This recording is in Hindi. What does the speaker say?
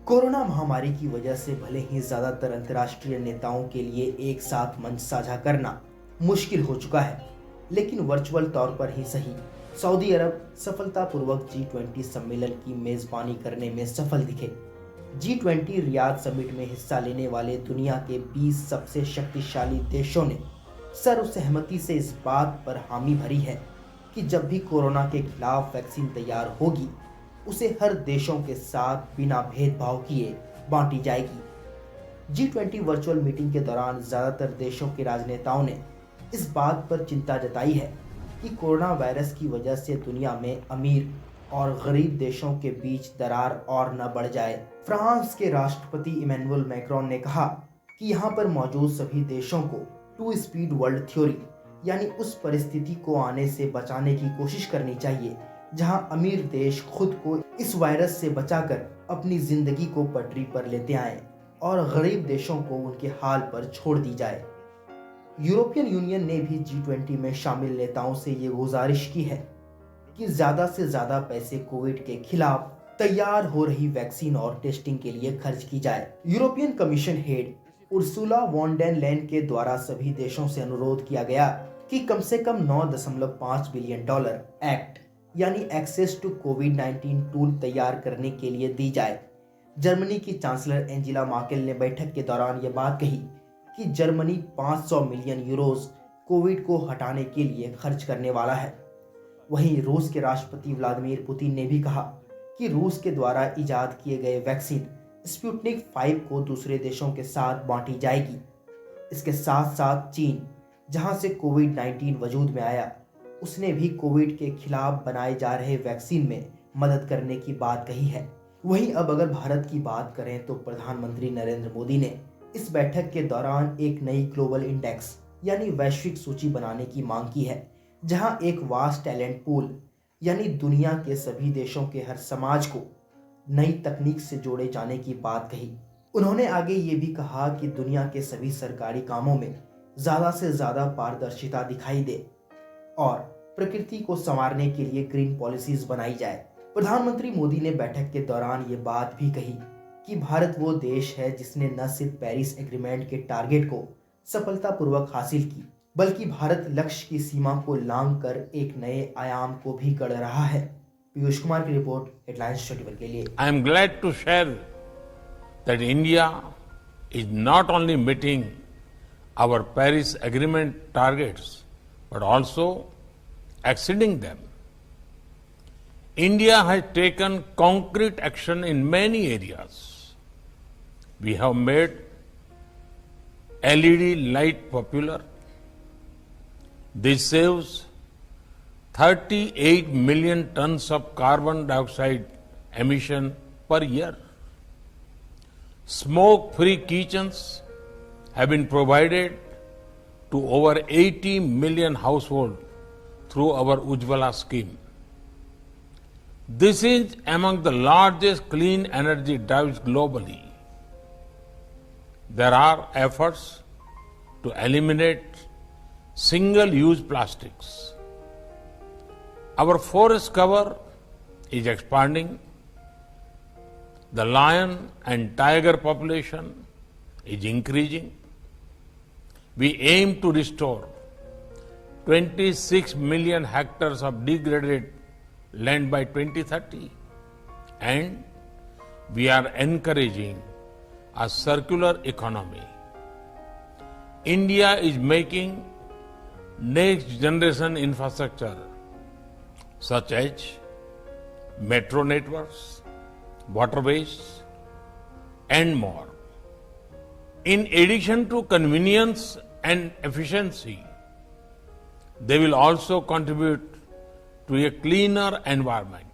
कोरोना महामारी की वजह से भले ही ज्यादातर अंतर्राष्ट्रीय नेताओं के लिए एक साथ मंच साझा करना मुश्किल हो चुका है, लेकिन वर्चुअल तौर पर ही सही सऊदी अरब सफलतापूर्वक G20 सम्मेलन की मेजबानी करने में सफल दिखे। G20 रियाद समिट में हिस्सा लेने वाले दुनिया के 20 सबसे शक्तिशाली देशों ने सर्वसहमति से इस बात पर हामी भरी है कि जब भी कोरोना के खिलाफ वैक्सीन तैयार होगी, उसे हर देशों के साथ बिना भेदभाव किए बांटी जाएगी। G20 वर्चुअल मीटिंग के दौरान ज्यादातर देशों के राजनेताओं ने इस बात पर चिंता जताई है कि कोरोना वायरस की वजह से दुनिया में अमीर और गरीब देशों के बीच दरार और न बढ़ जाए। फ्रांस के राष्ट्रपति इमैनुअल मैक्रोन ने कहा कि यहाँ पर मौजूद सभी देशों को टू स्पीड वर्ल्ड थ्योरी यानी उस परिस्थिति को आने से बचाने की कोशिश करनी चाहिए जहां अमीर देश खुद को इस वायरस से बचाकर अपनी जिंदगी को पटरी पर लेते आए और गरीब देशों को उनके हाल पर छोड़ दी जाए। यूरोपियन यूनियन ने भी G20 में शामिल नेताओं से ये गुजारिश की है कि ज्यादा से ज्यादा पैसे कोविड के खिलाफ तैयार हो रही वैक्सीन और टेस्टिंग के लिए खर्च की जाए। European commission head Ursula von der Leyen के द्वारा सभी देशों से अनुरोध किया गया कि कम से कम $9.5 बिलियन एक्ट यानी एक्सेस टू कोविड-19 टूल तैयार करने के लिए दी जाए। जर्मनी की चांसलर एंजेला मार्केल ने बैठक के दौरान ये बात कही कि जर्मनी 500 मिलियन यूरोज कोविड को हटाने के लिए खर्च करने वाला है। वहीं रूस के राष्ट्रपति व्लादिमीर पुतिन ने भी कहा कि रूस के द्वारा इजाद किए गए वैक्सीन स्पुतनिक 5 को दूसरे देशों के साथ बांटी जाएगी। इसके साथ साथ चीन, जहां से कोविड-19 वजूद में आया, उसने भी कोविड के खिलाफ बनाए जा रहे वैक्सीन में मदद करने की बात कही है। वहीं अब अगर भारत की बात करें तो प्रधानमंत्री नरेंद्र मोदी ने इस बैठक के दौरान एक नई ग्लोबल इंडेक्स यानी वैश्विक सूची बनाने की मांग की है, जहां एक वास्ट टैलेंट पूल यानी दुनिया के सभी देशों के हर समाज को नई तकनीक से जोड़े जाने की बात कही। उन्होंने आगे ये भी कहा कि दुनिया के सभी सरकारी कामों में ज्यादा से ज्यादा पारदर्शिता दिखाई दे और प्रकृति को संवारने के लिए ग्रीन पॉलिसीज बनाई जाए। प्रधानमंत्री मोदी ने बैठक के दौरान ये बात भी कही कि भारत वो देश है जिसने न सिर्फ पेरिस एग्रीमेंट के टारगेट को सफलतापूर्वक हासिल की, बल्कि भारत लक्ष्य की सीमा को लांघ कर एक नए आयाम को भी गढ़ रहा है। पीयूष कुमार की रिपोर्ट, हेडलाइंस 21 के लिए। I am glad to share that India is not only meeting our Paris agreement targets but also exceeding them. India has taken concrete action in many areas. We have made LED light popular. This saves 38 million tons of carbon dioxide emission per year. Smoke-free kitchens have been provided to over 80 million households through our Ujjwala scheme. This is among the largest clean energy drives globally. There are efforts to eliminate single-use plastics. Our forest cover is expanding. The lion and tiger population is increasing. We aim to restore 26 million hectares of degraded land by 2030, and we are encouraging a circular economy. India is making next generation infrastructure such as metro networks, waterways, and more. In addition to convenience and efficiency, they will also contribute to a cleaner environment.